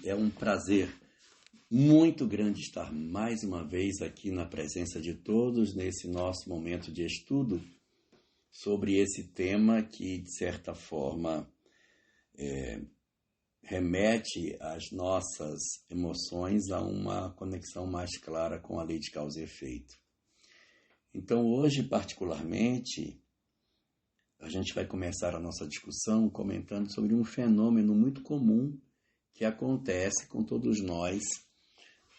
É um prazer muito grande estar mais uma vez aqui na presença de todos nesse nosso momento de estudo sobre esse tema que, de certa forma, remete às nossas emoções a uma conexão mais clara com a lei de causa e efeito. Então, hoje, particularmente, a gente vai começar a nossa discussão comentando sobre um fenômeno muito comum que acontece com todos nós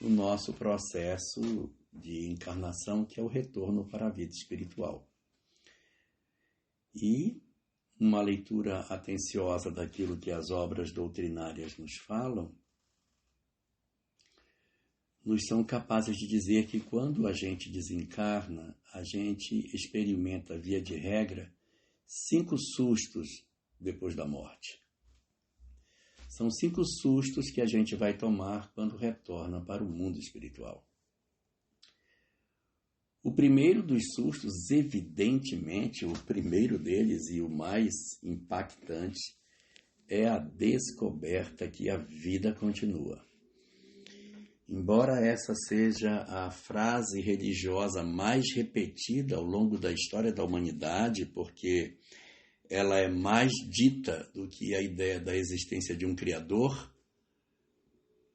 no nosso processo de encarnação, que é o retorno para a vida espiritual. E uma leitura atenciosa daquilo que as obras doutrinárias nos falam, nos são capazes de dizer que quando a gente desencarna, a gente experimenta, via de regra, 5 sustos depois da morte. São 5 sustos que a gente vai tomar quando retorna para o mundo espiritual. O primeiro dos sustos, evidentemente, o primeiro deles e o mais impactante, é a descoberta que a vida continua. Embora essa seja a frase religiosa mais repetida ao longo da história da humanidade, porque ela é mais dita do que a ideia da existência de um Criador,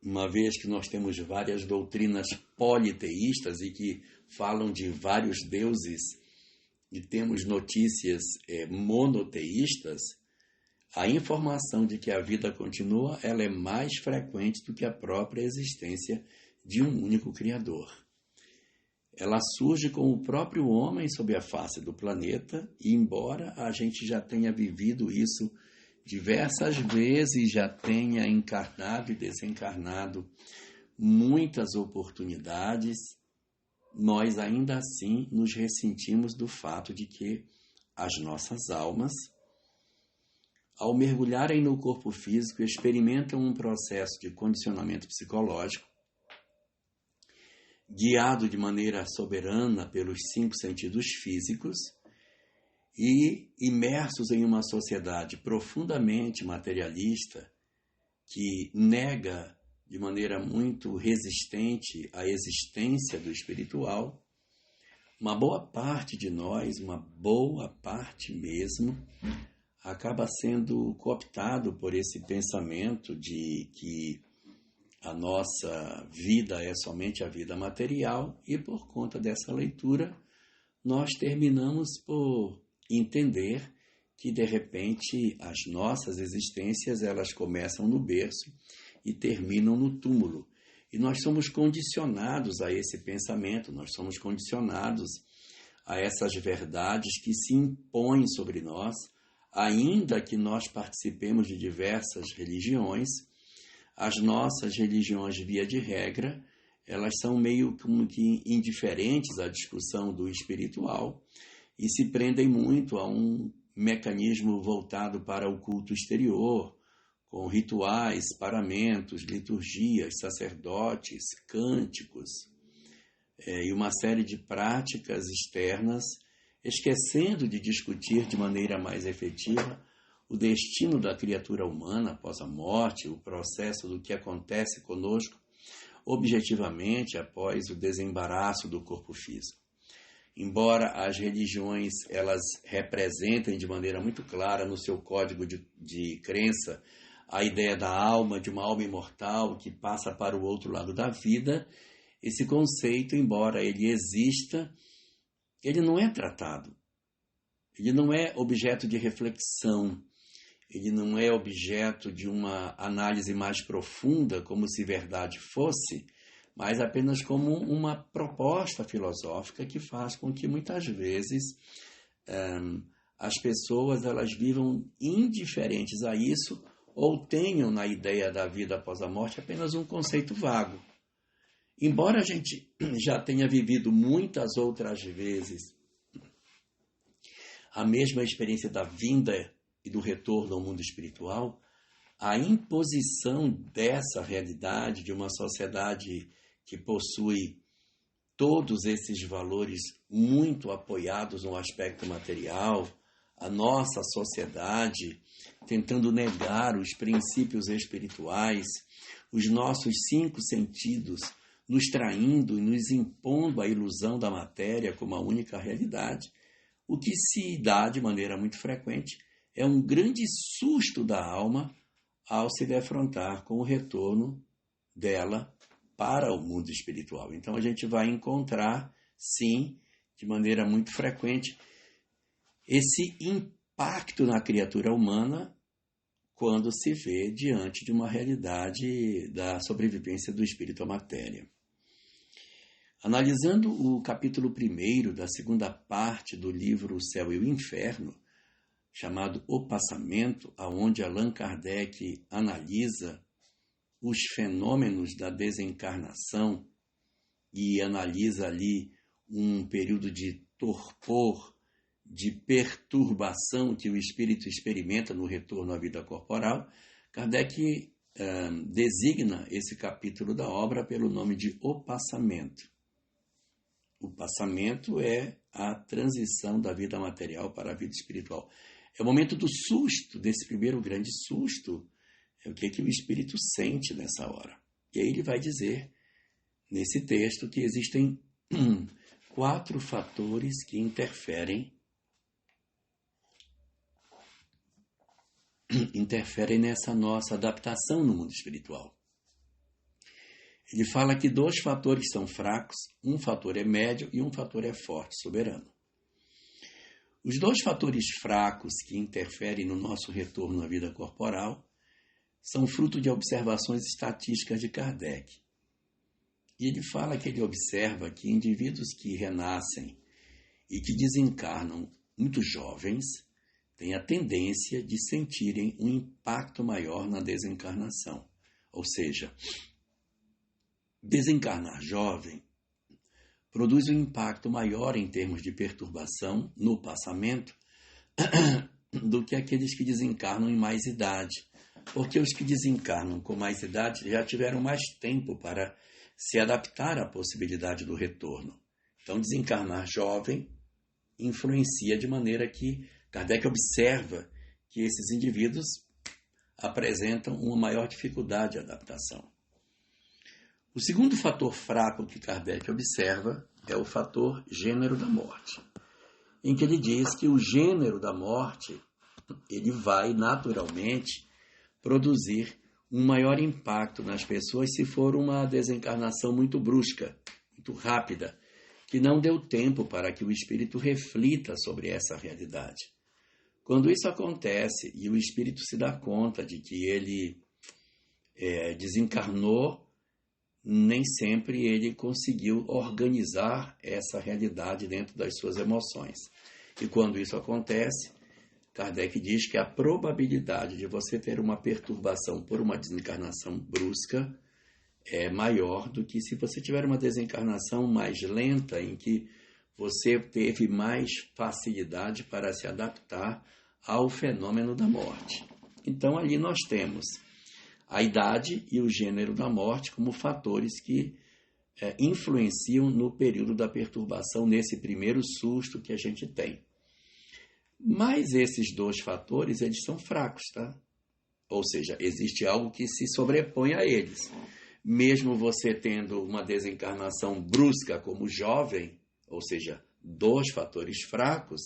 uma vez que nós temos várias doutrinas politeístas e que falam de vários deuses e temos notícias monoteístas, a informação de que a vida continua ela é mais frequente do que a própria existência de um único Criador. Ela surge com o próprio homem sob a face do planeta e, embora a gente já tenha vivido isso diversas vezes, já tenha encarnado e desencarnado muitas oportunidades, nós ainda assim nos ressentimos do fato de que as nossas almas, ao mergulharem no corpo físico, experimentam um processo de condicionamento psicológico, guiado de maneira soberana pelos 5 sentidos físicos e imersos em uma sociedade profundamente materialista que nega de maneira muito resistente a existência do espiritual. Uma boa parte de nós, uma boa parte mesmo, acaba sendo cooptado por esse pensamento de que a nossa vida é somente a vida material e, por conta dessa leitura, nós terminamos por entender que, de repente, as nossas existências elas começam no berço e terminam no túmulo. E nós somos condicionados a esse pensamento, nós somos condicionados a essas verdades que se impõem sobre nós, ainda que nós participemos de diversas religiões. As nossas religiões, via de regra, elas são meio como que indiferentes à discussão do espiritual e se prendem muito a um mecanismo voltado para o culto exterior, com rituais, paramentos, liturgias, sacerdotes, cânticos e uma série de práticas externas, esquecendo de discutir de maneira mais efetiva o destino da criatura humana após a morte, o processo do que acontece conosco objetivamente após o desembaraço do corpo físico. Embora as religiões elas representem de maneira muito clara no seu código de crença a ideia da alma, de uma alma imortal que passa para o outro lado da vida, esse conceito, embora ele exista, ele não é tratado, ele não é objeto de reflexão, ele não é objeto de uma análise mais profunda, como se verdade fosse, mas apenas como uma proposta filosófica que faz com que muitas vezes as pessoas elas vivam indiferentes a isso ou tenham na ideia da vida após a morte apenas um conceito vago. Embora a gente já tenha vivido muitas outras vezes a mesma experiência da vinda e do retorno ao mundo espiritual, a imposição dessa realidade de uma sociedade que possui todos esses valores muito apoiados no aspecto material, a nossa sociedade tentando negar os princípios espirituais, os nossos 5 sentidos nos traindo e nos impondo a ilusão da matéria como a única realidade, o que se dá de maneira muito frequente é um grande susto da alma ao se defrontar com o retorno dela para o mundo espiritual. Então a gente vai encontrar, sim, de maneira muito frequente, esse impacto na criatura humana quando se vê diante de uma realidade da sobrevivência do espírito à matéria. Analisando o capítulo 1 da segunda parte do livro O Céu e o Inferno, chamado O Passamento, onde Allan Kardec analisa os fenômenos da desencarnação e analisa ali um período de torpor, de perturbação que o espírito experimenta no retorno à vida corporal, Kardec designa esse capítulo da obra pelo nome de O Passamento. O passamento é a transição da vida material para a vida espiritual. É o momento do susto, desse primeiro grande susto, é o que o espírito sente nessa hora. E aí ele vai dizer, nesse texto, que existem 4 fatores que interferem nessa nossa adaptação no mundo espiritual. Ele fala que 2 fatores são fracos, um fator é médio e um fator é forte, soberano. Os 2 fatores fracos que interferem no nosso retorno à vida corporal são fruto de observações estatísticas de Kardec. E ele fala que ele observa que indivíduos que renascem e que desencarnam muito jovens têm a tendência de sentirem um impacto maior na desencarnação. Ou seja, desencarnar jovem produz um impacto maior em termos de perturbação no passamento do que aqueles que desencarnam em mais idade, porque os que desencarnam com mais idade já tiveram mais tempo para se adaptar à possibilidade do retorno. Então, desencarnar jovem influencia de maneira que Kardec observa que esses indivíduos apresentam uma maior dificuldade de adaptação. O segundo fator fraco que Kardec observa é o fator gênero da morte, em que ele diz que o gênero da morte ele vai naturalmente produzir um maior impacto nas pessoas se for uma desencarnação muito brusca, muito rápida, que não deu tempo para que o espírito reflita sobre essa realidade. Quando isso acontece e o espírito se dá conta de que ele desencarnou, nem sempre ele conseguiu organizar essa realidade dentro das suas emoções. E quando isso acontece, Kardec diz que a probabilidade de você ter uma perturbação por uma desencarnação brusca é maior do que se você tiver uma desencarnação mais lenta, em que você teve mais facilidade para se adaptar ao fenômeno da morte. Então, ali nós temos a idade e o gênero da morte como fatores que influenciam no período da perturbação, nesse primeiro susto que a gente tem. Mas esses 2 fatores, eles são fracos, tá? Ou seja, existe algo que se sobrepõe a eles. Mesmo você tendo uma desencarnação brusca como jovem, ou seja, 2 fatores fracos,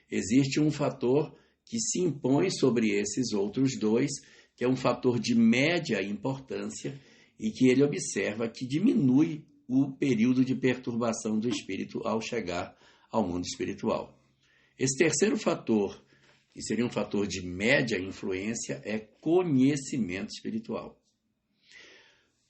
existe um fator que se impõe sobre esses outros 2, que é um fator de média importância e que ele observa que diminui o período de perturbação do espírito ao chegar ao mundo espiritual. Esse terceiro fator, que seria um fator de média influência, é conhecimento espiritual.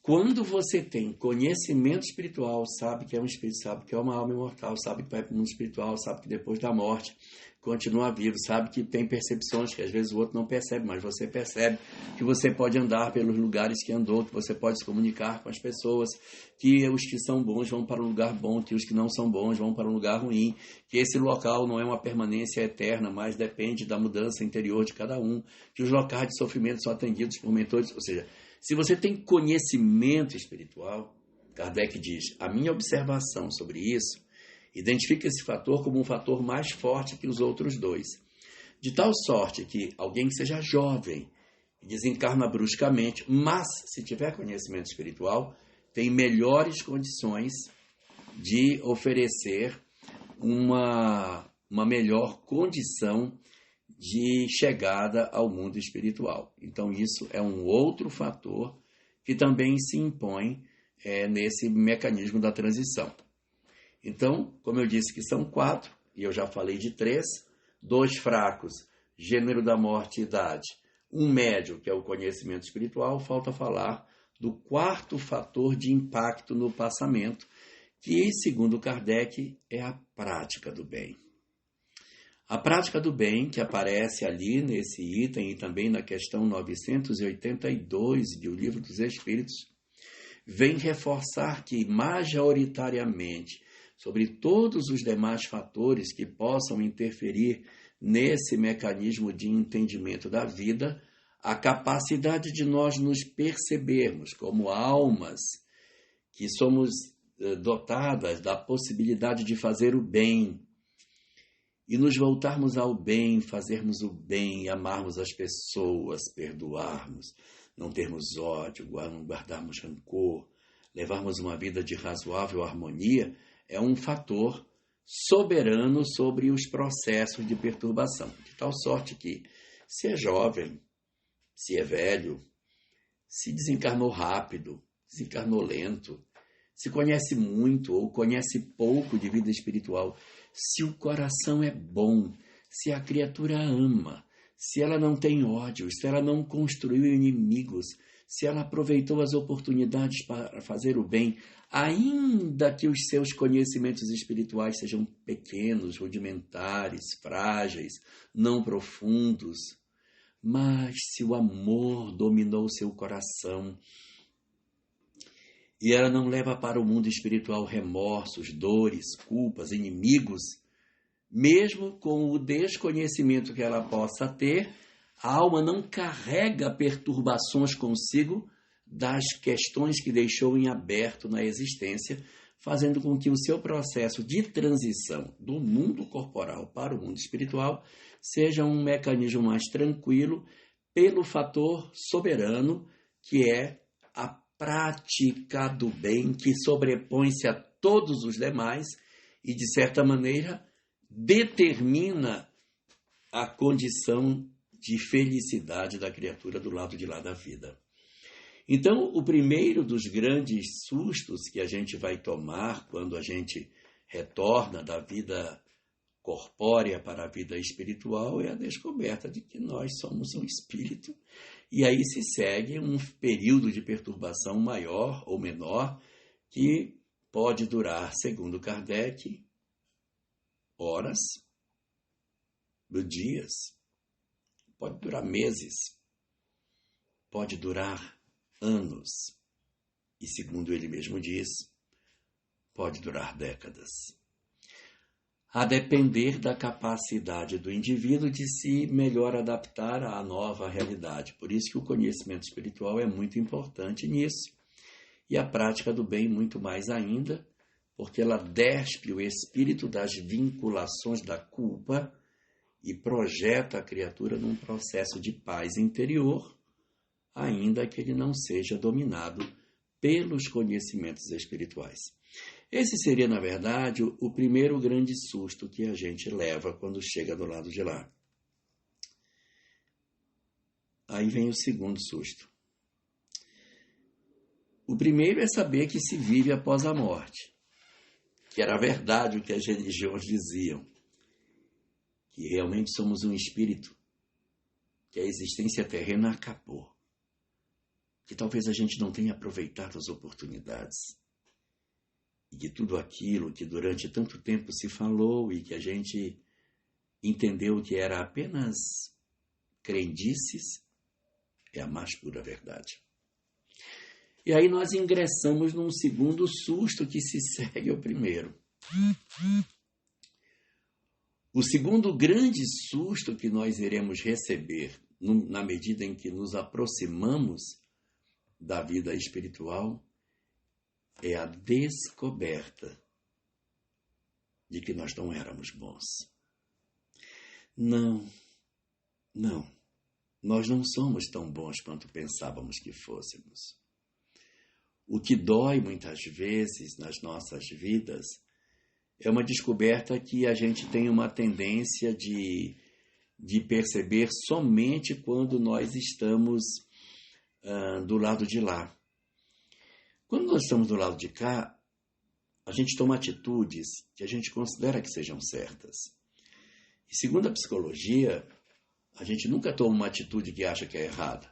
Quando você tem conhecimento espiritual, sabe que é um espírito, sabe que é uma alma imortal, sabe que vai para o mundo espiritual, sabe que depois da morte continua vivo, sabe que tem percepções que às vezes o outro não percebe, mas você percebe que você pode andar pelos lugares que andou, que você pode se comunicar com as pessoas, que os que são bons vão para um lugar bom, que os que não são bons vão para um lugar ruim, que esse local não é uma permanência eterna, mas depende da mudança interior de cada um, que os locais de sofrimento são atendidos por mentores, ou seja, se você tem conhecimento espiritual, Kardec diz, a minha observação sobre isso identifica esse fator como um fator mais forte que os outros 2. De tal sorte que alguém que seja jovem desencarna bruscamente, mas se tiver conhecimento espiritual, tem melhores condições de oferecer uma melhor condição de chegada ao mundo espiritual. Então, isso é um outro fator que também se impõe nesse mecanismo da transição. Então, como eu disse que são 4, e eu já falei de 3, 2 fracos, gênero da morte e idade, um médio, que é o conhecimento espiritual, falta falar do 4º fator de impacto no passamento, que, segundo Kardec, é a prática do bem. A prática do bem, que aparece ali nesse item e também na questão 982 do Livro dos Espíritos, vem reforçar que, majoritariamente, sobre todos os demais fatores que possam interferir nesse mecanismo de entendimento da vida, a capacidade de nós nos percebermos como almas que somos dotadas da possibilidade de fazer o bem e nos voltarmos ao bem, fazermos o bem, amarmos as pessoas, perdoarmos, não termos ódio, não guardarmos rancor, levarmos uma vida de razoável harmonia, é um fator soberano sobre os processos de perturbação. De tal sorte que, se é jovem, se é velho, se desencarnou rápido, desencarnou lento, se conhece muito ou conhece pouco de vida espiritual, se o coração é bom, se a criatura ama, se ela não tem ódio, se ela não construiu inimigos, se ela aproveitou as oportunidades para fazer o bem, ainda que os seus conhecimentos espirituais sejam pequenos, rudimentares, frágeis, não profundos, mas se o amor dominou seu coração e ela não leva para o mundo espiritual remorsos, dores, culpas, inimigos, mesmo com o desconhecimento que ela possa ter, a alma não carrega perturbações consigo das questões que deixou em aberto na existência, fazendo com que o seu processo de transição do mundo corporal para o mundo espiritual seja um mecanismo mais tranquilo pelo fator soberano que é a prática do bem, que sobrepõe-se a todos os demais e, de certa maneira, determina a condição de felicidade da criatura do lado de lá da vida. Então, o primeiro dos grandes sustos que a gente vai tomar quando a gente retorna da vida corpórea para a vida espiritual é a descoberta de que nós somos um espírito. E aí se segue um período de perturbação maior ou menor que pode durar, segundo Kardec, horas, dias, pode durar meses, pode durar anos e, segundo ele mesmo diz, pode durar décadas. A depender da capacidade do indivíduo de se melhor adaptar à nova realidade. Por isso que o conhecimento espiritual é muito importante nisso. E a prática do bem muito mais ainda, porque ela despe o espírito das vinculações da culpa e projeta a criatura num processo de paz interior, ainda que ele não seja dominado pelos conhecimentos espirituais. Esse seria, na verdade, o primeiro grande susto que a gente leva quando chega do lado de lá. Aí vem o segundo susto. O primeiro é saber que se vive após a morte, que era verdade o que as religiões diziam, que realmente somos um espírito, que a existência terrena acabou, que talvez a gente não tenha aproveitado as oportunidades, e que tudo aquilo que durante tanto tempo se falou e que a gente entendeu que era apenas crendices, é a mais pura verdade. E aí nós ingressamos num segundo susto que se segue ao primeiro. O segundo grande susto que nós iremos receber na medida em que nos aproximamos da vida espiritual é a descoberta de que nós não éramos bons. Não. nós não somos tão bons quanto pensávamos que fôssemos. O que dói muitas vezes nas nossas vidas é uma descoberta que a gente tem uma tendência de perceber somente quando nós estamos do lado de lá. Quando nós estamos do lado de cá, a gente toma atitudes que a gente considera que sejam certas. E segundo a psicologia, a gente nunca toma uma atitude que acha que é errada.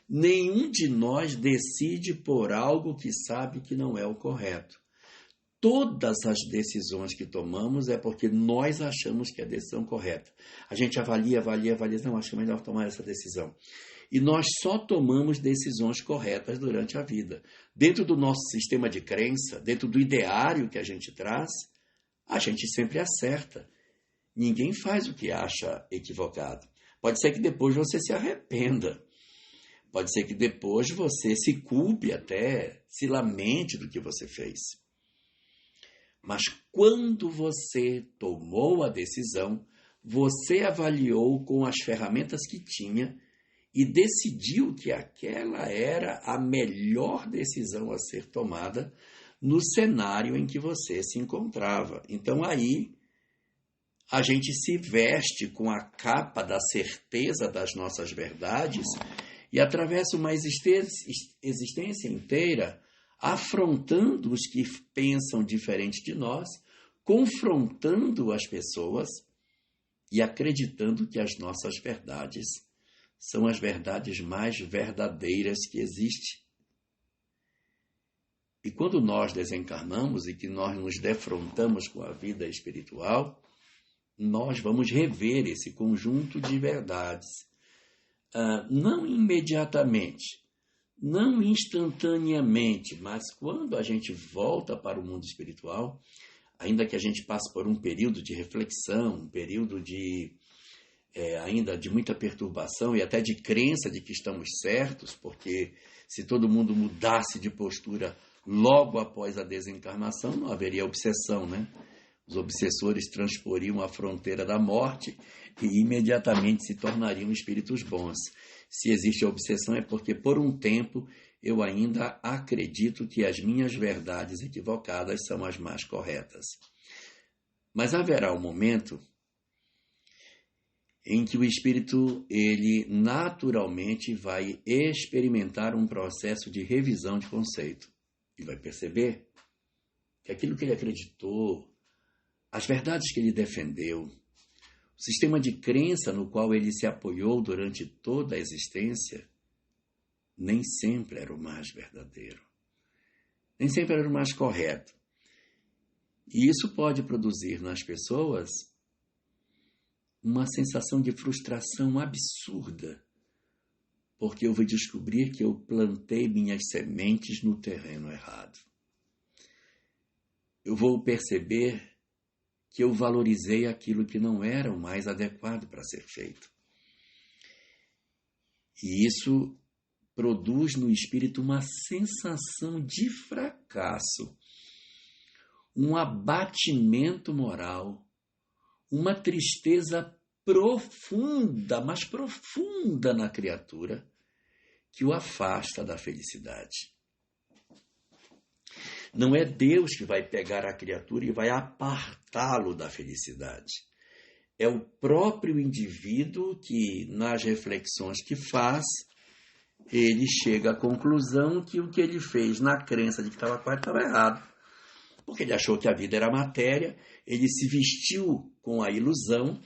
Nenhum de nós decide por algo que sabe que não é o correto. Todas as decisões que tomamos é porque nós achamos que é a decisão correta. A gente avalia, não, acho que é melhor tomar essa decisão. E nós só tomamos decisões corretas durante a vida. Dentro do nosso sistema de crença, dentro do ideário que a gente traz, a gente sempre acerta. Ninguém faz o que acha equivocado. Pode ser que depois você se arrependa. Pode ser que depois você se culpe até, se lamente do que você fez. Mas quando você tomou a decisão, você avaliou com as ferramentas que tinha e decidiu que aquela era a melhor decisão a ser tomada no cenário em que você se encontrava. Então aí a gente se veste com a capa da certeza das nossas verdades e atravessa uma existência inteira afrontando os que pensam diferente de nós, confrontando as pessoas e acreditando que as nossas verdades são as verdades mais verdadeiras que existem. E quando nós desencarnamos e que nós nos defrontamos com a vida espiritual, nós vamos rever esse conjunto de verdades. Não imediatamente, não instantaneamente, mas quando a gente volta para o mundo espiritual, ainda que a gente passe por um período de reflexão, um período ainda de muita perturbação e até de crença de que estamos certos, porque se todo mundo mudasse de postura logo após a desencarnação, não haveria obsessão, né? Os obsessores transporiam a fronteira da morte e imediatamente se tornariam espíritos bons. Se existe a obsessão é porque, por um tempo, eu ainda acredito que as minhas verdades equivocadas são as mais corretas. Mas haverá um momento em que o espírito, ele naturalmente vai experimentar um processo de revisão de conceito. E vai perceber que aquilo que ele acreditou, as verdades que ele defendeu, o sistema de crença no qual ele se apoiou durante toda a existência, nem sempre era o mais verdadeiro. Nem sempre era o mais correto. E isso pode produzir nas pessoas uma sensação de frustração absurda, porque eu vou descobrir que eu plantei minhas sementes no terreno errado. Eu vou perceber que eu valorizei aquilo que não era o mais adequado para ser feito. E isso produz no espírito uma sensação de fracasso, um abatimento moral, uma tristeza profunda, mas profunda na criatura, que o afasta da felicidade. Não é Deus que vai pegar a criatura e vai apartá-lo da felicidade. É o próprio indivíduo que, nas reflexões que faz, ele chega à conclusão que o que ele fez na crença de que estava quase estava errado. Porque ele achou que a vida era matéria, ele se vestiu com a ilusão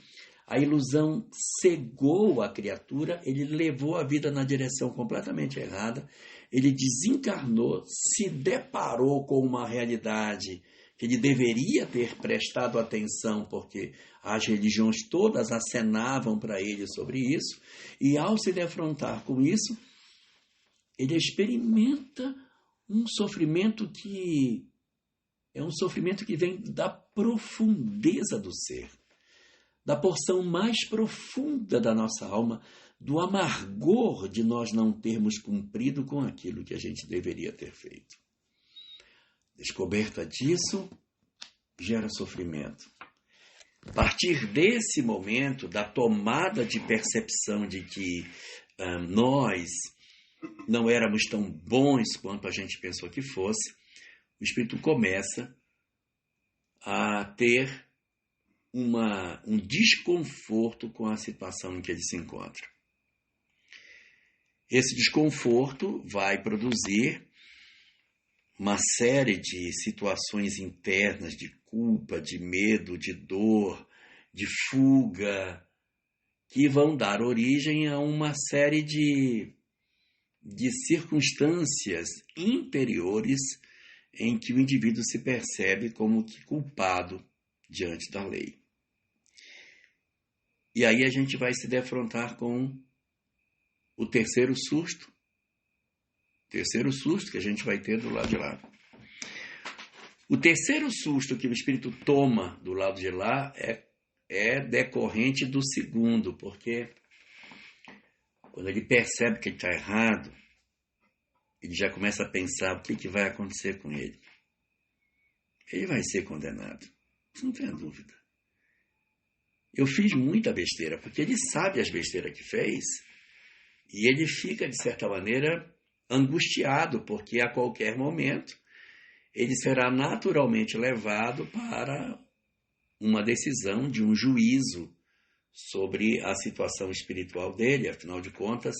cegou a criatura, ele levou a vida na direção completamente errada, ele desencarnou, se deparou com uma realidade que ele deveria ter prestado atenção, porque as religiões todas acenavam para ele sobre isso, e ao se defrontar com isso, ele experimenta um sofrimento que é um sofrimento que vem da profundeza do ser, da porção mais profunda da nossa alma, do amargor de nós não termos cumprido com aquilo que a gente deveria ter feito. Descoberta disso gera sofrimento. A partir desse momento, da tomada de percepção de que nós não éramos tão bons quanto a gente pensou que fosse, o espírito começa a ter um desconforto com a situação em que ele se encontra. Esse desconforto vai produzir uma série de situações internas de culpa, de medo, de dor, de fuga, que vão dar origem a uma série de circunstâncias interiores em que o indivíduo se percebe como que culpado diante da lei. E aí a gente vai se defrontar com o terceiro susto que a gente vai ter do lado de lá. O terceiro susto que o espírito toma do lado de lá é decorrente do segundo, porque quando ele percebe que ele está errado, ele já começa a pensar o que vai acontecer com ele. Ele vai ser condenado, isso não tem dúvida. Eu fiz muita besteira, porque ele sabe as besteiras que fez, e ele fica, de certa maneira, angustiado, porque a qualquer momento ele será naturalmente levado para uma decisão de um juízo sobre a situação espiritual dele. Afinal de contas,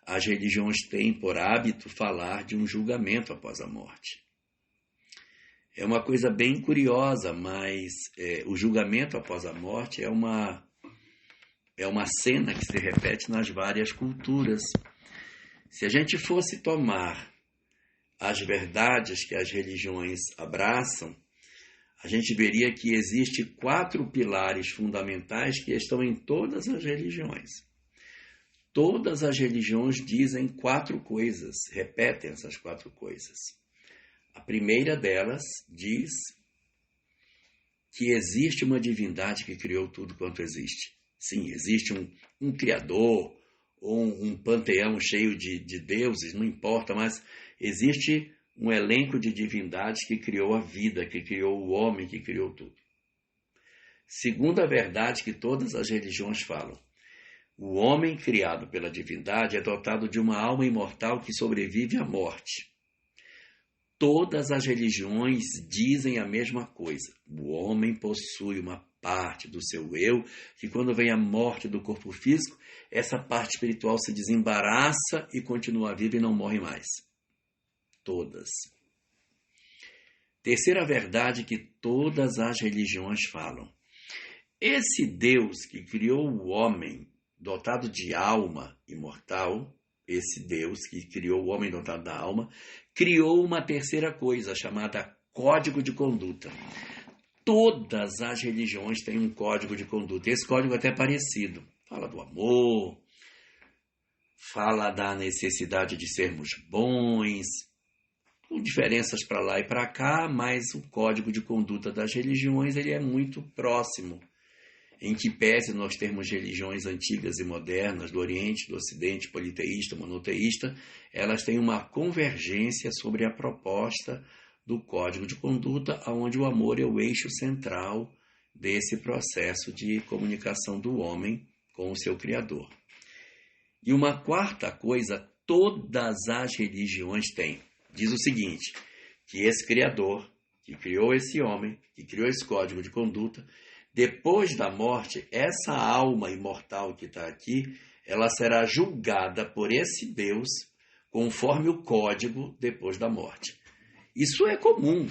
as religiões têm por hábito falar de um julgamento após a morte. É uma coisa bem curiosa, mas o julgamento após a morte é uma cena que se repete nas várias culturas. Se a gente fosse tomar as verdades que as religiões abraçam, a gente veria que existem 4 pilares fundamentais que estão em todas as religiões. Todas as religiões dizem 4 coisas, repetem essas 4 coisas. A primeira delas diz que existe uma divindade que criou tudo quanto existe. Sim, existe um criador, ou um panteão cheio de deuses, não importa, mas existe um elenco de divindades que criou a vida, que criou o homem, que criou tudo. Segunda verdade que todas as religiões falam: o homem criado pela divindade é dotado de uma alma imortal que sobrevive à morte. Todas as religiões dizem a mesma coisa. O homem possui uma parte do seu eu, que quando vem a morte do corpo físico, essa parte espiritual se desembaraça e continua viva e não morre mais. Todas. Terceira verdade que todas as religiões falam: esse Deus que criou o homem dotado de alma imortal, esse Deus que criou o homem dotado da alma, criou uma terceira coisa chamada código de conduta. Todas as religiões têm um código de conduta. Esse código é até parecido. Fala do amor, fala da necessidade de sermos bons, com diferenças para lá e para cá, mas o código de conduta das religiões ele é muito próximo. Em que pese nós termos religiões antigas e modernas, do Oriente, do Ocidente, politeísta, monoteísta, elas têm uma convergência sobre a proposta do código de conduta, onde o amor é o eixo central desse processo de comunicação do homem com o seu Criador. E uma quarta coisa, todas as religiões têm. Diz o seguinte, que esse Criador, que criou esse homem, que criou esse código de conduta, depois da morte, essa alma imortal que está aqui, ela será julgada por esse Deus conforme o código depois da morte. Isso é comum,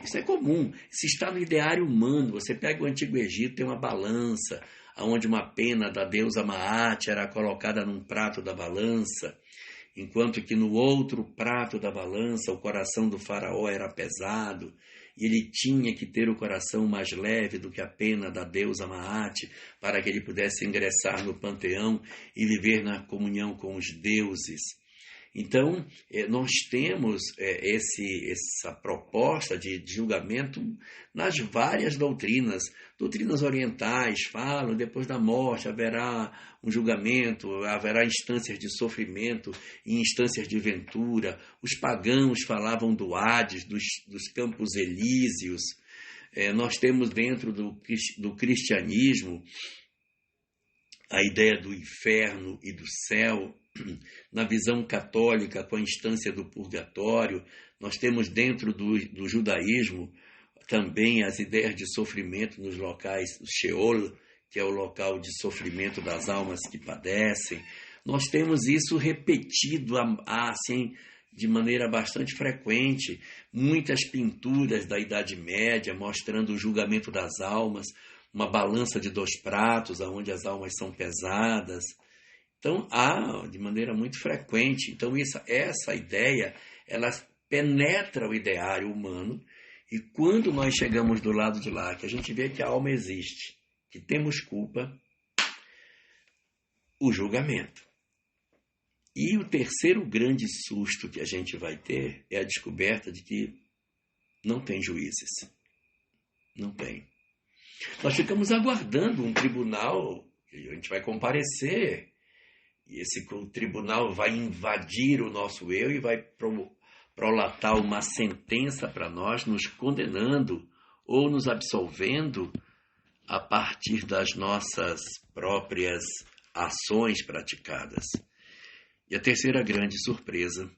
isso está no ideário humano. Você pega o Antigo Egito, tem uma balança, onde uma pena da deusa Maat era colocada num prato da balança, enquanto que no outro prato da balança o coração do faraó era pesado, e ele tinha que ter o coração mais leve do que a pena da deusa Maat, para que ele pudesse ingressar no panteão e viver na comunhão com os deuses. Então, nós temos essa proposta de julgamento nas várias doutrinas. Doutrinas orientais falam, depois da morte haverá um julgamento, haverá instâncias de sofrimento e instâncias de ventura. Os pagãos falavam do Hades, dos campos elíseos. Nós temos dentro do cristianismo a ideia do inferno e do céu. Na visão católica, com a instância do purgatório. Nós temos dentro do judaísmo também as ideias de sofrimento nos locais, o Sheol, que é o local de sofrimento das almas que padecem. Nós temos isso repetido assim, de maneira bastante frequente, muitas pinturas da Idade Média mostrando o julgamento das almas, uma balança de 2 pratos, onde as almas são pesadas. Então, há de maneira muito frequente. Então, essa ideia, ela penetra o ideário humano, e quando nós chegamos do lado de lá, que a gente vê que a alma existe, que temos culpa, o julgamento. E o terceiro grande susto que a gente vai ter é a descoberta de que não tem juízes. Não tem. Nós ficamos aguardando um tribunal, a gente vai comparecer, e esse tribunal vai invadir o nosso eu e vai prolatar uma sentença para nós, nos condenando ou nos absolvendo a partir das nossas próprias ações praticadas. E a terceira grande surpresa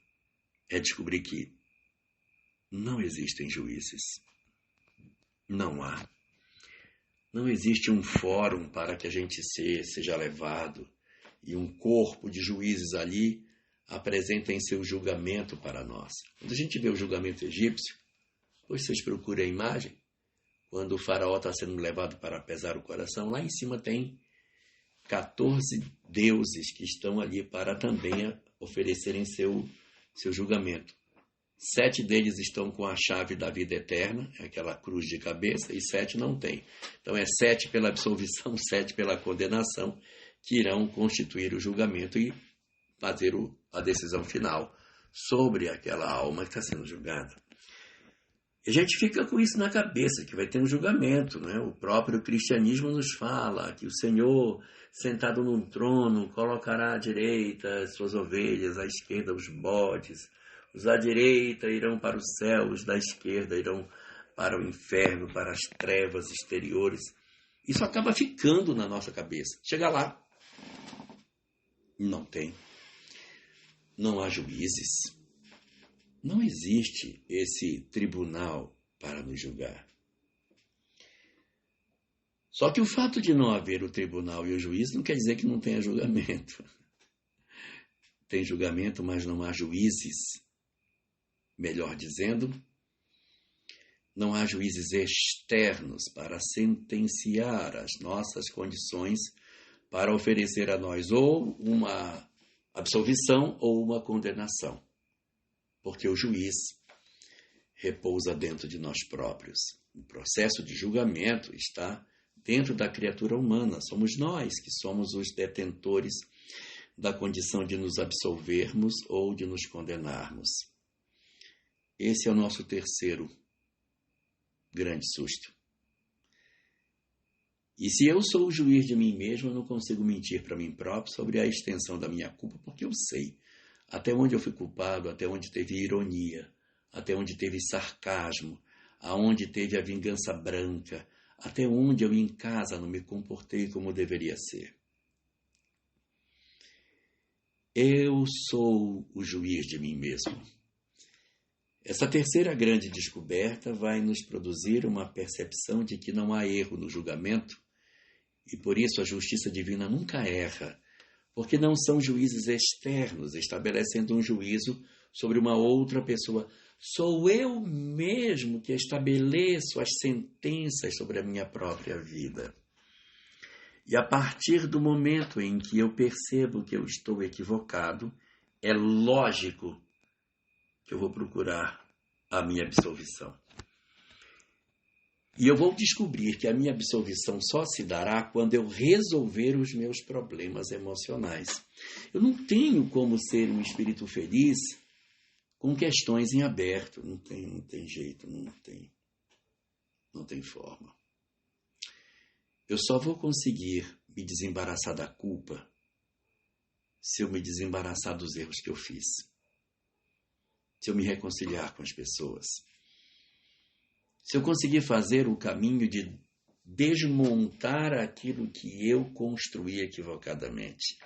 é descobrir que não existem juízes. Não há. Não existe um fórum para que a gente seja levado e um corpo de juízes ali apresentem seu julgamento para nós. Quando a gente vê o julgamento egípcio, depois vocês procurem a imagem, quando o faraó está sendo levado para pesar o coração, lá em cima tem 14 deuses que estão ali para também oferecerem seu julgamento. 7 deles estão com a chave da vida eterna, aquela cruz de cabeça, e 7 não tem. Então é 7 pela absolvição, 7 pela condenação, que irão constituir o julgamento e fazer a decisão final sobre aquela alma que está sendo julgada. E a gente fica com isso na cabeça, que vai ter um julgamento, né? O próprio cristianismo nos fala que o Senhor, sentado num trono, colocará à direita as suas ovelhas, à esquerda os bodes. Os da direita irão para o céu, os da esquerda irão para o inferno, para as trevas exteriores. Isso acaba ficando na nossa cabeça. Chega lá, não tem. Não há juízes. Não existe esse tribunal para nos julgar. Só que o fato de não haver o tribunal e o juiz não quer dizer que não tenha julgamento. Tem julgamento, mas não há juízes. Melhor dizendo, não há juízes externos para sentenciar as nossas condições, para oferecer a nós ou uma absolvição ou uma condenação. Porque o juiz repousa dentro de nós próprios. O processo de julgamento está dentro da criatura humana. Somos nós que somos os detentores da condição de nos absolvermos ou de nos condenarmos. Esse é o nosso terceiro grande susto. E se eu sou o juiz de mim mesmo, eu não consigo mentir para mim próprio sobre a extensão da minha culpa, porque eu sei até onde eu fui culpado, até onde teve ironia, até onde teve sarcasmo, aonde teve a vingança branca, até onde eu em casa não me comportei como deveria ser. Eu sou o juiz de mim mesmo. Essa terceira grande descoberta vai nos produzir uma percepção de que não há erro no julgamento e por isso a justiça divina nunca erra, porque não são juízes externos estabelecendo um juízo sobre uma outra pessoa. Sou eu mesmo que estabeleço as sentenças sobre a minha própria vida. E a partir do momento em que eu percebo que eu estou equivocado, é lógico que eu vou procurar a minha absolvição. E eu vou descobrir que a minha absolvição só se dará quando eu resolver os meus problemas emocionais. Eu não tenho como ser um espírito feliz com questões em aberto. Não tem jeito, não tem forma. Eu só vou conseguir me desembaraçar da culpa se eu me desembaraçar dos erros que eu fiz. Se eu me reconciliar com as pessoas. se eu conseguir fazer o caminho de desmontar aquilo que eu construí equivocadamente,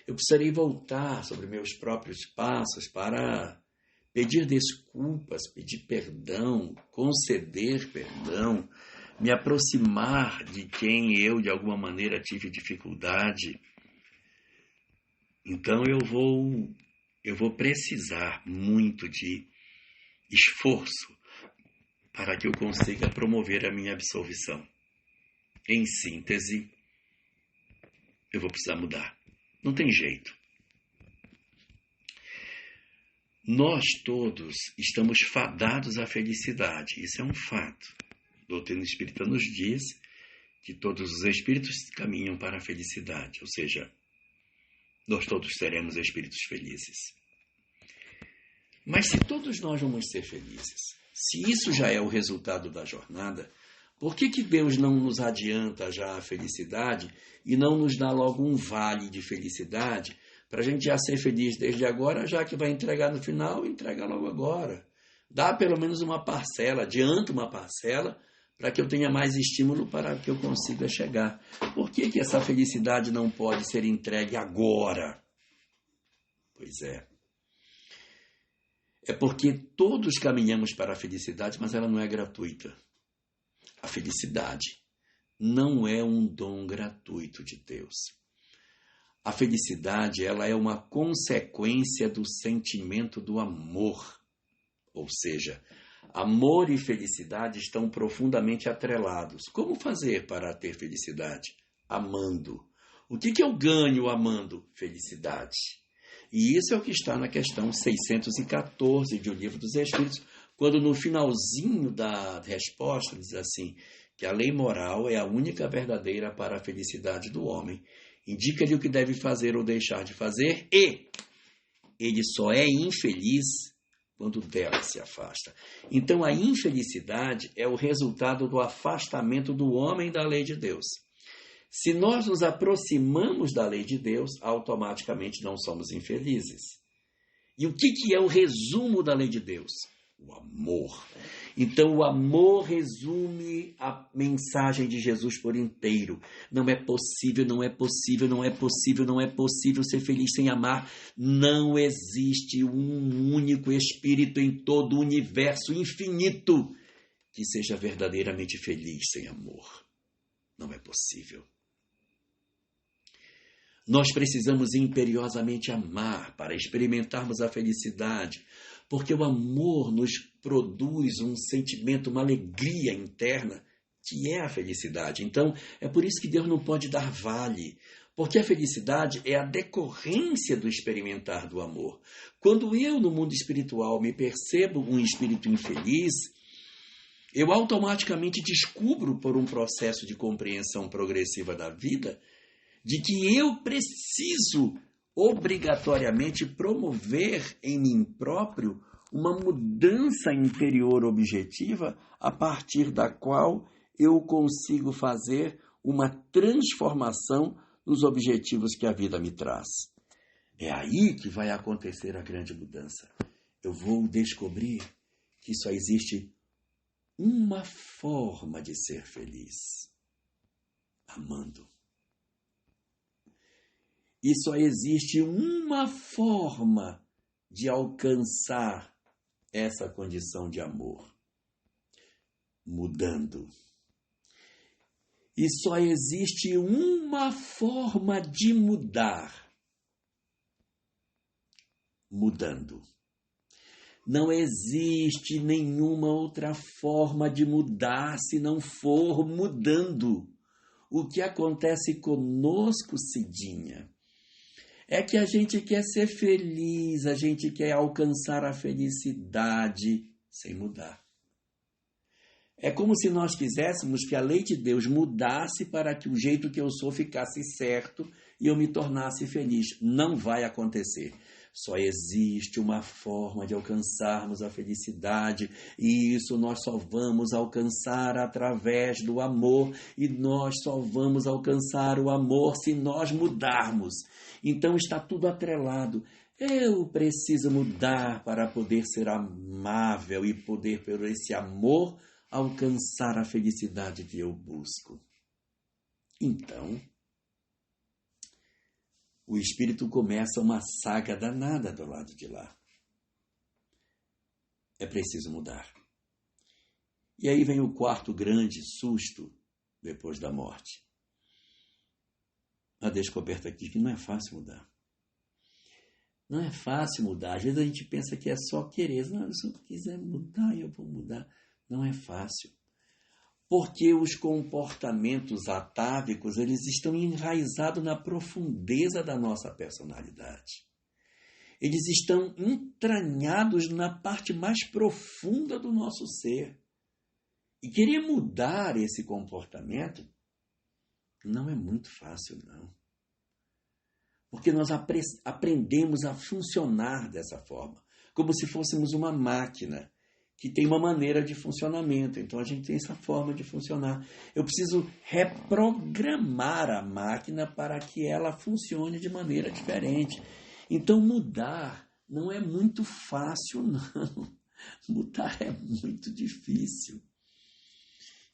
eu precisarei voltar sobre meus próprios passos para pedir desculpas, pedir perdão, conceder perdão, me aproximar de quem eu, de alguma maneira, tive dificuldade. Então eu vou precisar muito de esforço para que eu consiga promover a minha absolvição. Em síntese, eu vou precisar mudar. Não tem jeito. Nós todos estamos fadados à felicidade. Isso é um fato. A doutrina espírita nos diz que todos os espíritos caminham para a felicidade. Ou seja, nós todos seremos espíritos felizes. Mas se todos nós vamos ser felizes, se isso já é o resultado da jornada, por que Deus não nos adianta já a felicidade e não nos dá logo um vale de felicidade para a gente já ser feliz desde agora, já que vai entregar no final, entrega logo agora. Dá pelo menos uma parcela, adianta uma parcela, para que eu tenha mais estímulo para que eu consiga chegar. Por que essa felicidade não pode ser entregue agora? Pois é. É porque todos caminhamos para a felicidade, mas ela não é gratuita. A felicidade não é um dom gratuito de Deus. A felicidade, ela é uma consequência do sentimento do amor. Ou seja, amor e felicidade estão profundamente atrelados. Como fazer para ter felicidade? Amando. O que eu ganho amando? Felicidade. E isso é o que está na questão 614 de O Livro dos Espíritos, quando no finalzinho da resposta diz assim, que a lei moral é a única verdadeira para a felicidade do homem. Indica-lhe o que deve fazer ou deixar de fazer e ele só é infeliz quando dela se afasta. Então a infelicidade é o resultado do afastamento do homem da lei de Deus. Se nós nos aproximamos da lei de Deus, automaticamente não somos infelizes. E o que é o resumo da lei de Deus? O amor. Então, o amor resume a mensagem de Jesus por inteiro. Não é possível, não é possível, não é possível, não é possível ser feliz sem amar. Não existe um único espírito em todo o universo infinito que seja verdadeiramente feliz sem amor. Não é possível. Nós precisamos imperiosamente amar para experimentarmos a felicidade, porque o amor nos produz um sentimento, uma alegria interna, que é a felicidade. Então, é por isso que Deus não pode dar vale, porque a felicidade é a decorrência do experimentar do amor. Quando eu, no mundo espiritual, me percebo um espírito infeliz, eu automaticamente descubro, por um processo de compreensão progressiva da vida, de que eu preciso obrigatoriamente promover em mim próprio uma mudança interior objetiva a partir da qual eu consigo fazer uma transformação nos objetivos que a vida me traz. É aí que vai acontecer a grande mudança. Eu vou descobrir que só existe uma forma de ser feliz: amando. E só existe uma forma de alcançar essa condição de amor: mudando. E só existe uma forma de mudar: mudando. Não existe nenhuma outra forma de mudar se não for mudando. O que acontece conosco, Cidinha, é que a gente quer ser feliz, a gente quer alcançar a felicidade sem mudar. É como se nós quiséssemos que a lei de Deus mudasse para que o jeito que eu sou ficasse certo e eu me tornasse feliz. Não vai acontecer. Só existe uma forma de alcançarmos a felicidade, e isso nós só vamos alcançar através do amor, e nós só vamos alcançar o amor se nós mudarmos. Então está tudo atrelado. Eu preciso mudar para poder ser amável e poder, por esse amor, alcançar a felicidade que eu busco. Então, o espírito começa uma saga danada do lado de lá. É preciso mudar. E aí vem o quarto grande susto depois da morte. A descoberta aqui que não é fácil mudar. Não é fácil mudar. Às vezes a gente pensa que é só querer. Não, se eu quiser mudar, eu vou mudar. Não é fácil. Porque os comportamentos atávicos, eles estão enraizados na profundeza da nossa personalidade. Eles estão entranhados na parte mais profunda do nosso ser. E querer mudar esse comportamento não é muito fácil, não. Porque nós aprendemos a funcionar dessa forma, como se fôssemos uma máquina que tem uma maneira de funcionamento. Então, a gente tem essa forma de funcionar. Eu preciso reprogramar a máquina para que ela funcione de maneira diferente. Então, mudar não é muito fácil, não. Mudar é muito difícil.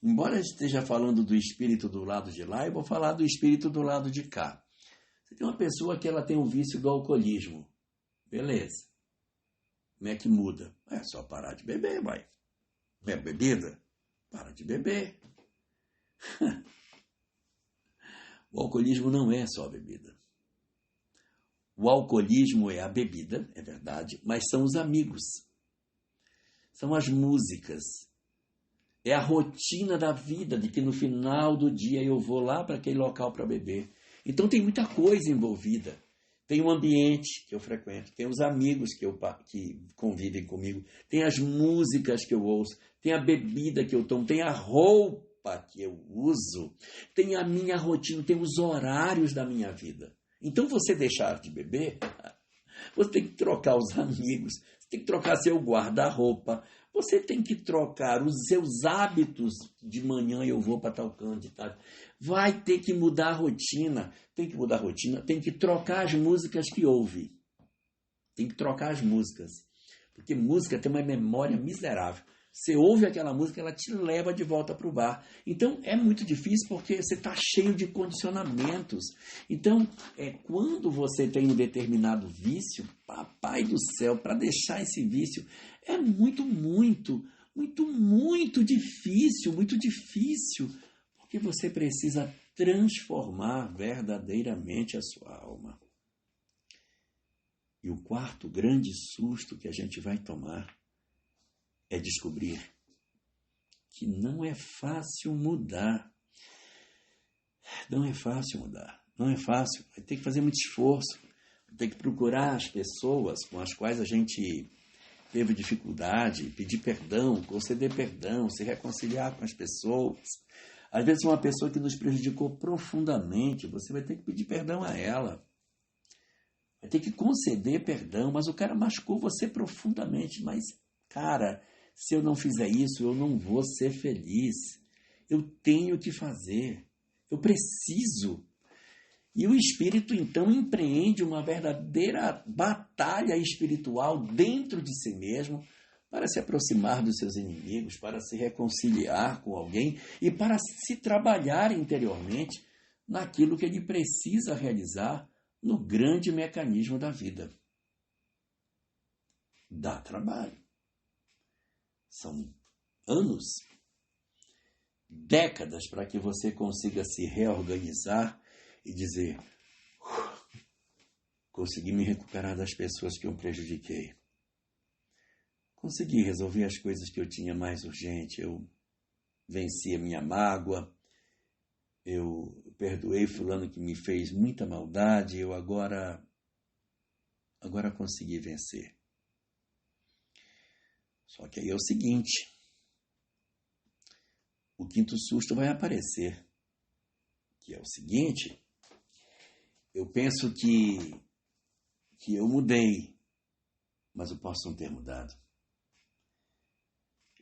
Embora eu esteja falando do espírito do lado de lá, eu vou falar do espírito do lado de cá. Você tem uma pessoa que ela tem o vício do alcoolismo. Beleza. Como é que muda? É só parar de beber, vai. É bebida? Para de beber. O alcoolismo não é só a bebida. O alcoolismo é a bebida, é verdade, mas são os amigos. São as músicas. É a rotina da vida, de que no final do dia eu vou lá para aquele local para beber. Então tem muita coisa envolvida. Tem o ambiente que eu frequento, tem os amigos que convivem comigo, tem as músicas que eu ouço, tem a bebida que eu tomo, tem a roupa que eu uso, tem a minha rotina, tem os horários da minha vida. Então você deixar de beber, você tem que trocar os amigos, você tem que trocar seu guarda-roupa, você tem que trocar os seus hábitos. De manhã eu vou para tal canto e tal. Vai ter que mudar a rotina. Tem que mudar a rotina, tem que trocar as músicas que ouve. Tem que trocar as músicas. Porque música tem uma memória miserável. Você ouve aquela música, ela te leva de volta para o bar. Então, é muito difícil porque você está cheio de condicionamentos. Então, quando você tem um determinado vício, papai do céu, para deixar esse vício, é muito difícil, porque você precisa transformar verdadeiramente a sua alma. E o quarto grande susto que a gente vai tomar é descobrir que não é fácil mudar. Não é fácil mudar. Não é fácil. Vai ter que fazer muito esforço. Vai ter que procurar as pessoas com as quais a gente teve dificuldade, pedir perdão, conceder perdão, se reconciliar com as pessoas. Às vezes uma pessoa que nos prejudicou profundamente, você vai ter que pedir perdão a ela. Vai ter que conceder perdão, mas o cara machucou você profundamente. Mas, cara, se eu não fizer isso, eu não vou ser feliz. Eu tenho que fazer. Eu preciso. E o espírito, então, empreende uma verdadeira batalha espiritual dentro de si mesmo para se aproximar dos seus inimigos, para se reconciliar com alguém e para se trabalhar interiormente naquilo que ele precisa realizar no grande mecanismo da vida. Dá trabalho. São anos, décadas para que você consiga se reorganizar e dizer: consegui me recuperar das pessoas que eu prejudiquei. Consegui resolver as coisas que eu tinha mais urgente. Eu venci a minha mágoa. Eu perdoei fulano que me fez muita maldade. Eu agora consegui vencer. Só que aí é o seguinte: o quinto susto vai aparecer. Que é o seguinte: eu penso que eu mudei, mas eu posso não ter mudado.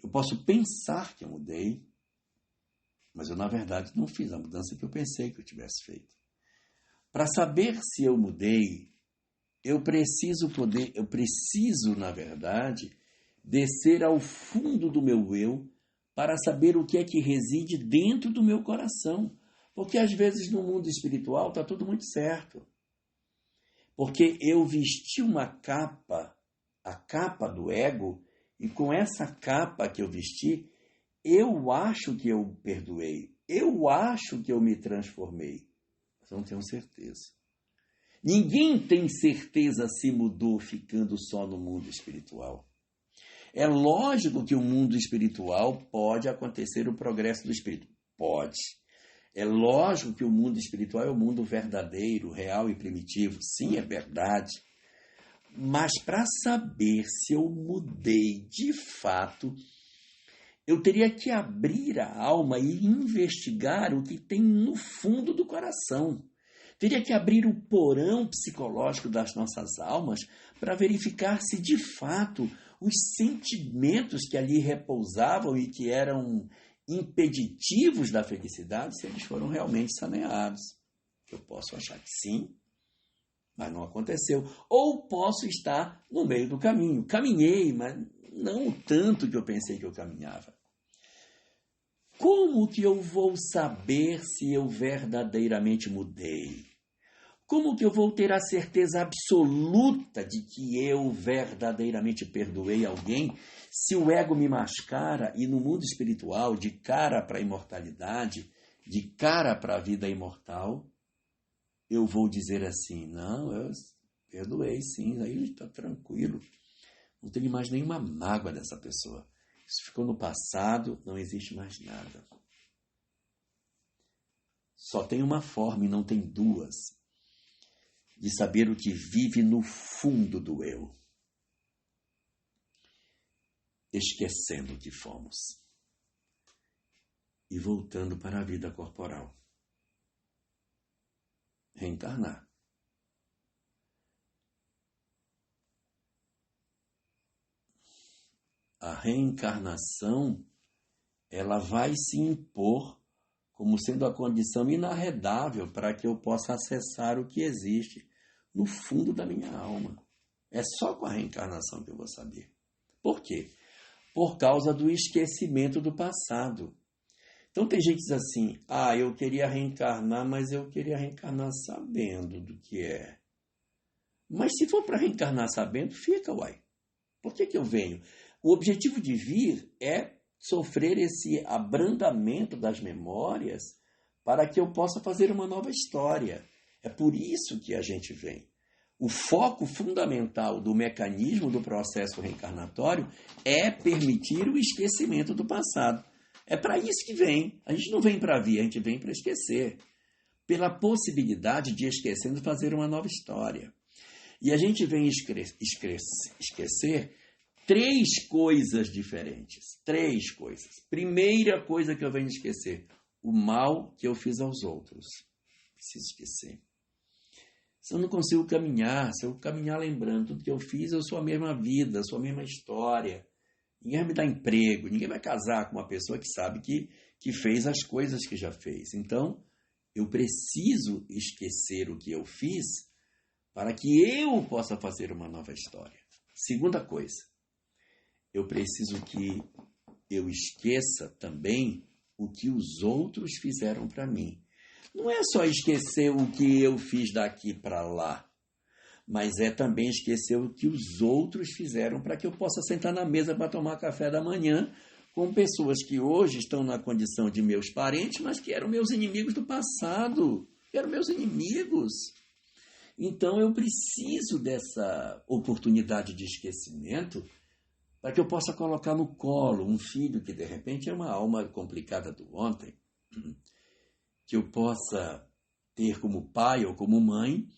Eu posso pensar que eu mudei, mas eu, na verdade, não fiz a mudança que eu pensei que eu tivesse feito. Para saber se eu mudei, eu preciso, na verdade, descer ao fundo do meu eu para saber o que é que reside dentro do meu coração. Porque às vezes no mundo espiritual está tudo muito certo. Porque eu vesti uma capa, a capa do ego, e com essa capa que eu vesti, eu acho que eu perdoei, eu acho que eu me transformei. Mas não tenho certeza. Ninguém tem certeza se mudou ficando só no mundo espiritual. É lógico que o mundo espiritual pode acontecer o progresso do espírito. Pode. É lógico que o mundo espiritual é o mundo verdadeiro, real e primitivo. Sim, é verdade. Mas para saber se eu mudei de fato, eu teria que abrir a alma e investigar o que tem no fundo do coração. Teria que abrir o porão psicológico das nossas almas para verificar se de fato os sentimentos que ali repousavam e que eram impeditivos da felicidade, se eles foram realmente saneados. Eu posso achar que sim, mas não aconteceu. Ou posso estar no meio do caminho. Caminhei, mas não o tanto que eu pensei que eu caminhava. Como que eu vou saber se eu verdadeiramente mudei? Como que eu vou ter a certeza absoluta de que eu verdadeiramente perdoei alguém se o ego me mascara e no mundo espiritual, de cara para a imortalidade, de cara para a vida imortal, eu vou dizer assim, não, eu perdoei sim, aí está tranquilo, não tenho mais nenhuma mágoa dessa pessoa. Isso ficou no passado, não existe mais nada. Só tem uma forma e não tem duas, de saber o que vive no fundo do eu, esquecendo o que fomos e voltando para a vida corporal. Reencarnar. A reencarnação, ela vai se impor como sendo a condição inarredável para que eu possa acessar o que existe no fundo da minha alma. É só com a reencarnação que eu vou saber. Por quê? Por causa do esquecimento do passado. Então tem gente que diz assim, eu queria reencarnar, mas eu queria reencarnar sabendo do que é. Mas se for para reencarnar sabendo, fica, uai. Por que eu venho? O objetivo de vir é sofrer esse abrandamento das memórias para que eu possa fazer uma nova história. É por isso que a gente vem. O foco fundamental do mecanismo do processo reencarnatório é permitir o esquecimento do passado. É para isso que vem. A gente não vem para vir, a gente vem para esquecer. Pela possibilidade de, esquecendo, fazer uma nova história. E a gente vem esquecer 3 coisas diferentes. 3 coisas. Primeira coisa que eu venho esquecer, o mal que eu fiz aos outros. Preciso esquecer. Se eu não consigo caminhar, se eu caminhar lembrando tudo que eu fiz, eu sou a mesma vida, sou a mesma história. Ninguém vai me dar emprego, ninguém vai casar com uma pessoa que sabe que fez as coisas que já fez. Então, eu preciso esquecer o que eu fiz para que eu possa fazer uma nova história. Segunda coisa, eu preciso que eu esqueça também o que os outros fizeram para mim. Não é só esquecer o que eu fiz daqui para lá, mas é também esquecer o que os outros fizeram para que eu possa sentar na mesa para tomar café da manhã com pessoas que hoje estão na condição de meus parentes, mas que eram meus inimigos do passado, eram meus inimigos. Então eu preciso dessa oportunidade de esquecimento para que eu possa colocar no colo um filho que de repente é uma alma complicada do ontem, que eu possa ter como pai ou como mãe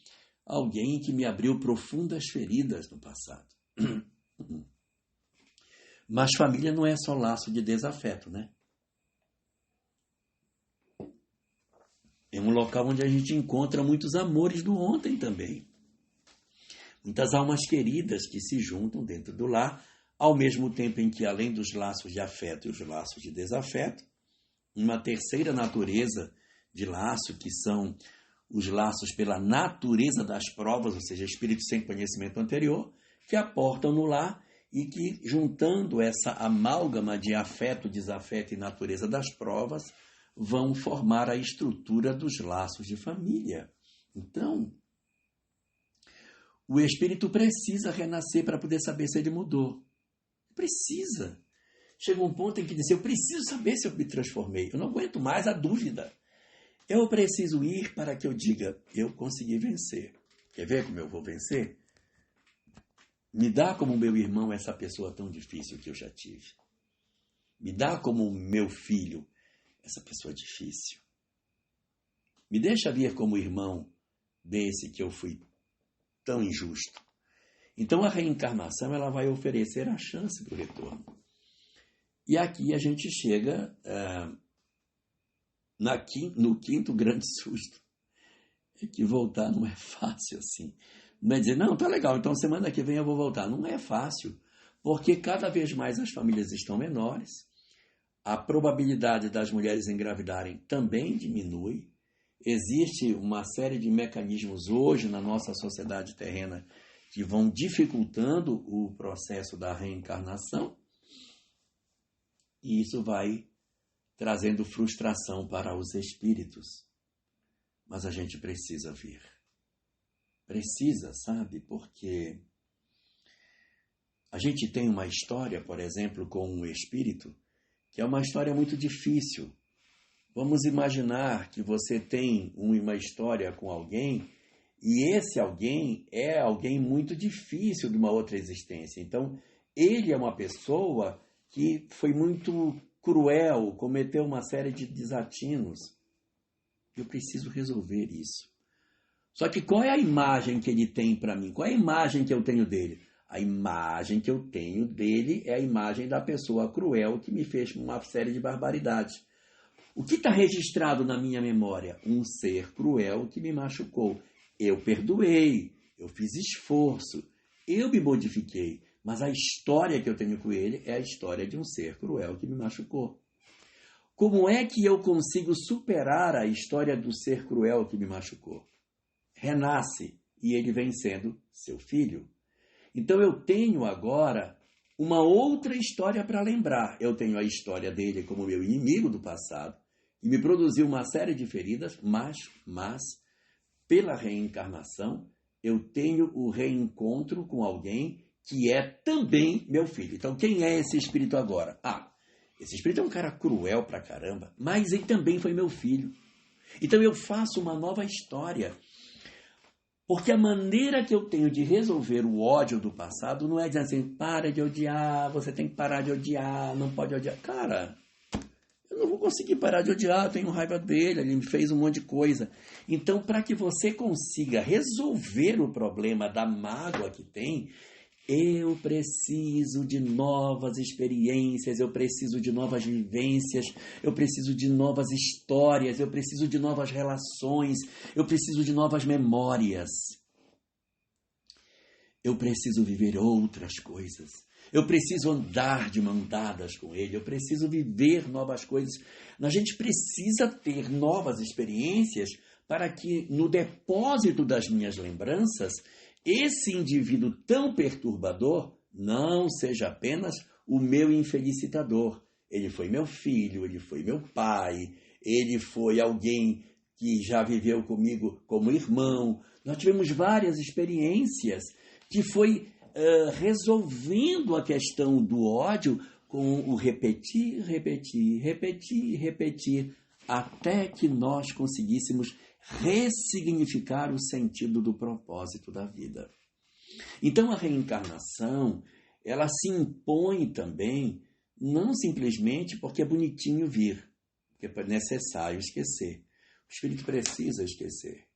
alguém que me abriu profundas feridas no passado. Mas família não é só laço de desafeto, né? É um local onde a gente encontra muitos amores do ontem também. Muitas almas queridas que se juntam dentro do lar, ao mesmo tempo em que, além dos laços de afeto e os laços de desafeto, uma terceira natureza de laço, que são os laços pela natureza das provas, ou seja, espíritos sem conhecimento anterior, que aportam no lar e que, juntando essa amálgama de afeto, desafeto e natureza das provas, vão formar a estrutura dos laços de família. Então, o espírito precisa renascer para poder saber se ele mudou. Precisa. Chega um ponto em que diz, eu preciso saber se eu me transformei. Eu não aguento mais a dúvida. Eu preciso ir para que eu diga, eu consegui vencer. Quer ver como eu vou vencer? Me dá como meu irmão essa pessoa tão difícil que eu já tive. Me dá como meu filho essa pessoa difícil. Me deixa vir como irmão desse que eu fui tão injusto. Então a reencarnação ela vai oferecer a chance do retorno. E aqui a gente chega no quinto grande susto. É que voltar não é fácil assim. Não é dizer, não, tá legal, então semana que vem eu vou voltar. Não é fácil, porque cada vez mais as famílias estão menores, a probabilidade das mulheres engravidarem também diminui. Existe uma série de mecanismos hoje na nossa sociedade terrena que vão dificultando o processo da reencarnação, e isso vai trazendo frustração para os espíritos. Mas a gente precisa vir. Precisa, sabe? Porque a gente tem uma história, por exemplo, com um espírito, que é uma história muito difícil. Vamos imaginar que você tem uma história com alguém e esse alguém é alguém muito difícil de uma outra existência. Então, ele é uma pessoa que foi muito cruel, cometeu uma série de desatinos. Eu preciso resolver isso. Só que qual é a imagem que ele tem para mim? Qual é a imagem que eu tenho dele? A imagem que eu tenho dele é a imagem da pessoa cruel que me fez uma série de barbaridades. O que está registrado na minha memória? Um ser cruel que me machucou. Eu perdoei, eu fiz esforço, eu me modifiquei, mas a história que eu tenho com ele é a história de um ser cruel que me machucou. Como é que eu consigo superar a história do ser cruel que me machucou? Renasce e ele vem sendo seu filho. Então eu tenho agora uma outra história para lembrar. Eu tenho a história dele como meu inimigo do passado, que me produziu uma série de feridas, mas pela reencarnação, eu tenho o reencontro com alguém que é também meu filho. Então, quem é esse espírito agora? Esse espírito é um cara cruel pra caramba, mas ele também foi meu filho. Então, eu faço uma nova história. Porque a maneira que eu tenho de resolver o ódio do passado não é dizer assim, para de odiar, você tem que parar de odiar, não pode odiar. Cara, eu não vou conseguir parar de odiar, eu tenho raiva dele, ele me fez um monte de coisa. Então, para que você consiga resolver o problema da mágoa que tem, eu preciso de novas experiências, eu preciso de novas vivências, eu preciso de novas histórias, eu preciso de novas relações, eu preciso de novas memórias. Eu preciso viver outras coisas. Eu preciso andar de mão dadas com ele, eu preciso viver novas coisas. A gente precisa ter novas experiências para que no depósito das minhas lembranças esse indivíduo tão perturbador não seja apenas o meu infelicitador. Ele foi meu filho, ele foi meu pai, ele foi alguém que já viveu comigo como irmão. Nós tivemos várias experiências que foi resolvendo a questão do ódio com o repetir, até que nós conseguíssemos ressignificar o sentido do propósito da vida. Então a reencarnação, ela se impõe também, não simplesmente porque é bonitinho vir, porque é necessário esquecer. O espírito precisa esquecer.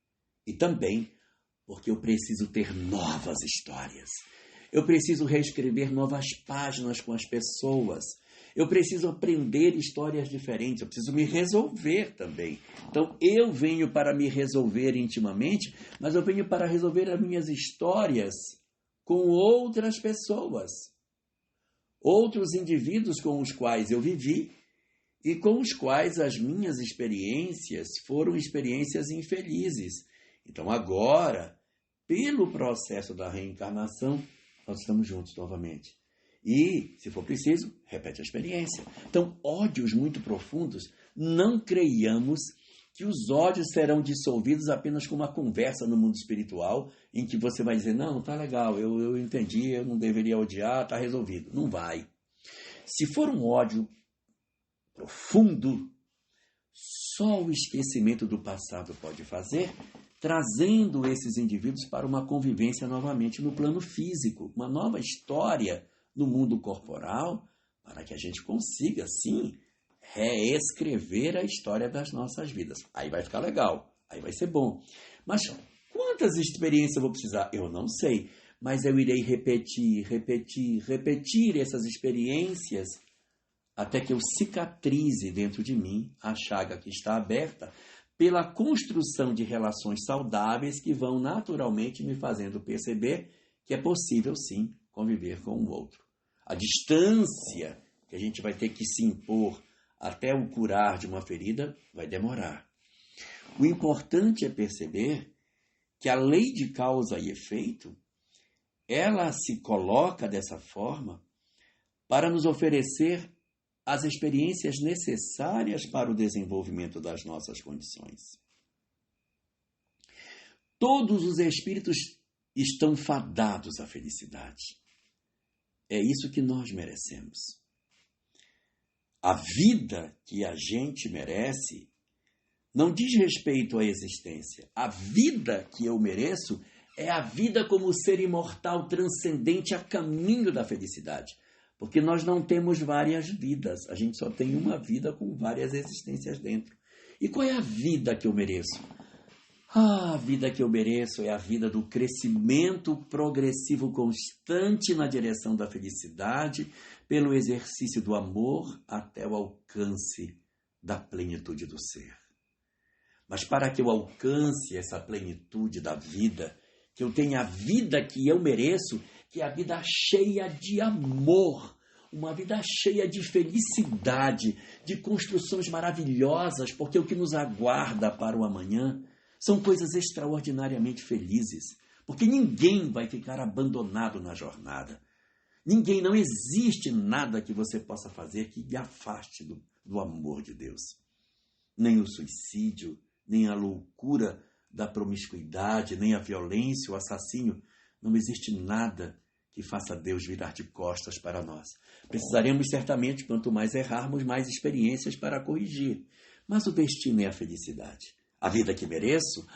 E também porque eu preciso ter novas histórias. Eu preciso reescrever novas páginas com as pessoas. Eu preciso aprender histórias diferentes, eu preciso me resolver também. Então, eu venho para me resolver intimamente, mas eu venho para resolver as minhas histórias com outras pessoas. Outros indivíduos com os quais eu vivi e com os quais as minhas experiências foram experiências infelizes. Então, agora, pelo processo da reencarnação, nós estamos juntos novamente. E, se for preciso, repete a experiência. Então, ódios muito profundos, não creiamos que os ódios serão dissolvidos apenas com uma conversa no mundo espiritual, em que você vai dizer, não, tá legal, eu entendi, eu não deveria odiar, tá resolvido. Não vai. Se for um ódio profundo, só o esquecimento do passado pode fazer, trazendo esses indivíduos para uma convivência novamente no plano físico, uma nova história no mundo corporal, para que a gente consiga, sim, reescrever a história das nossas vidas. Aí vai ficar legal, aí vai ser bom. Mas quantas experiências eu vou precisar? Eu não sei, mas eu irei repetir essas experiências até que eu cicatrize dentro de mim a chaga que está aberta pela construção de relações saudáveis que vão naturalmente me fazendo perceber que é possível, sim, conviver com o outro. A distância que a gente vai ter que se impor até o curar de uma ferida vai demorar. O importante é perceber que a lei de causa e efeito, ela se coloca dessa forma para nos oferecer as experiências necessárias para o desenvolvimento das nossas condições. Todos os espíritos estão fadados à felicidade. É isso que nós merecemos. A vida que a gente merece não diz respeito à existência. A vida que eu mereço é a vida como ser imortal, transcendente a caminho da felicidade. Porque nós não temos várias vidas, a gente só tem uma vida com várias existências dentro. E qual é a vida que eu mereço? A vida que eu mereço é a vida do crescimento progressivo constante na direção da felicidade, pelo exercício do amor até o alcance da plenitude do ser. Mas para que eu alcance essa plenitude da vida, que eu tenha a vida que eu mereço, que é a vida cheia de amor, uma vida cheia de felicidade, de construções maravilhosas, porque o que nos aguarda para o amanhã são coisas extraordinariamente felizes, porque ninguém vai ficar abandonado na jornada. Ninguém, não existe nada que você possa fazer que lhe afaste do amor de Deus. Nem o suicídio, nem a loucura da promiscuidade, nem a violência, o assassínio. Não existe nada que faça Deus virar de costas para nós. Precisaremos certamente, quanto mais errarmos, mais experiências para corrigir. Mas o destino é a felicidade. A vida que mereço?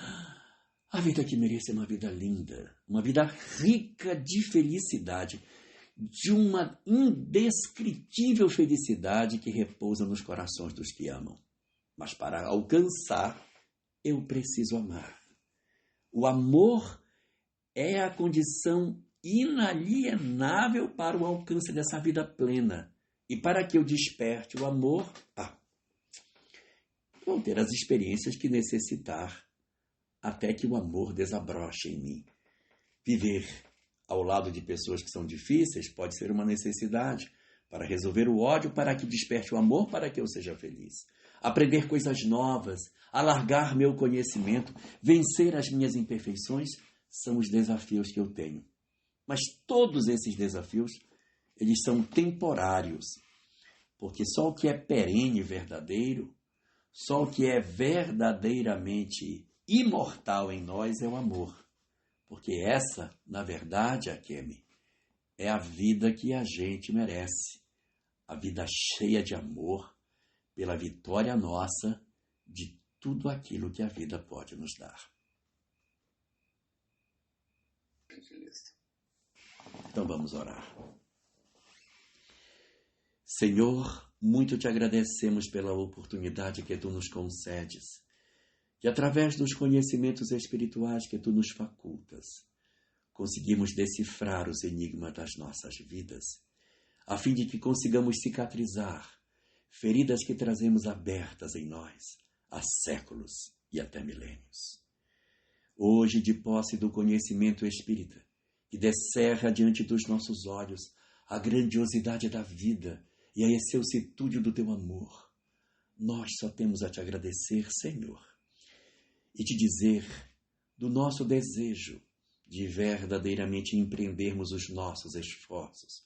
A vida que mereço é uma vida linda, uma vida rica de felicidade, de uma indescritível felicidade que repousa nos corações dos que amam. Mas para alcançar, eu preciso amar. O amor é a condição inalienável para o alcance dessa vida plena. E para que eu desperte o amor, vou ter as experiências que necessitar até que o amor desabroche em mim. Viver ao lado de pessoas que são difíceis pode ser uma necessidade para resolver o ódio, para que desperte o amor, para que eu seja feliz. Aprender coisas novas, alargar meu conhecimento, vencer as minhas imperfeições, são os desafios que eu tenho. Mas todos esses desafios, eles são temporários, porque só o que é perene e verdadeiro, só o que é verdadeiramente imortal em nós é o amor. Porque essa, na verdade, Akemi, é a vida que a gente merece. A vida cheia de amor, pela vitória nossa de tudo aquilo que a vida pode nos dar. Então vamos orar. Senhor, muito te agradecemos pela oportunidade que tu nos concedes, que através dos conhecimentos espirituais que tu nos facultas, conseguimos decifrar os enigmas das nossas vidas, a fim de que consigamos cicatrizar feridas que trazemos abertas em nós há séculos e até milênios. Hoje, de posse do conhecimento espírita, que descerra diante dos nossos olhos a grandiosidade da vida e a excelsitude do teu amor, nós só temos a te agradecer, Senhor, e te dizer do nosso desejo de verdadeiramente empreendermos os nossos esforços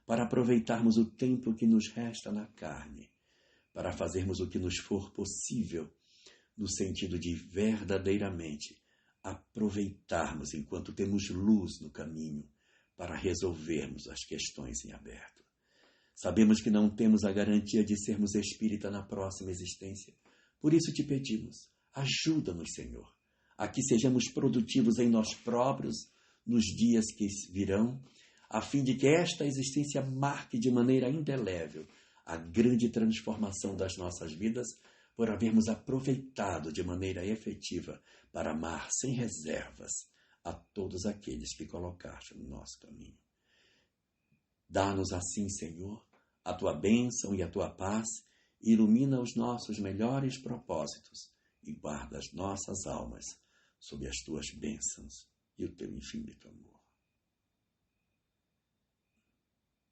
para aproveitarmos o tempo que nos resta na carne, para fazermos o que nos for possível, no sentido de verdadeiramente aproveitarmos enquanto temos luz no caminho para resolvermos as questões em aberto. Sabemos que não temos a garantia de sermos espírita na próxima existência. Por isso te pedimos, ajuda-nos, Senhor, a que sejamos produtivos em nós próprios nos dias que virão, a fim de que esta existência marque de maneira indelével a grande transformação das nossas vidas, por havermos aproveitado de maneira efetiva para amar sem reservas a todos aqueles que colocaste no nosso caminho. Dá-nos assim, Senhor, a tua bênção e a tua paz, ilumina os nossos melhores propósitos e guarda as nossas almas sob as tuas bênçãos e o teu infinito amor.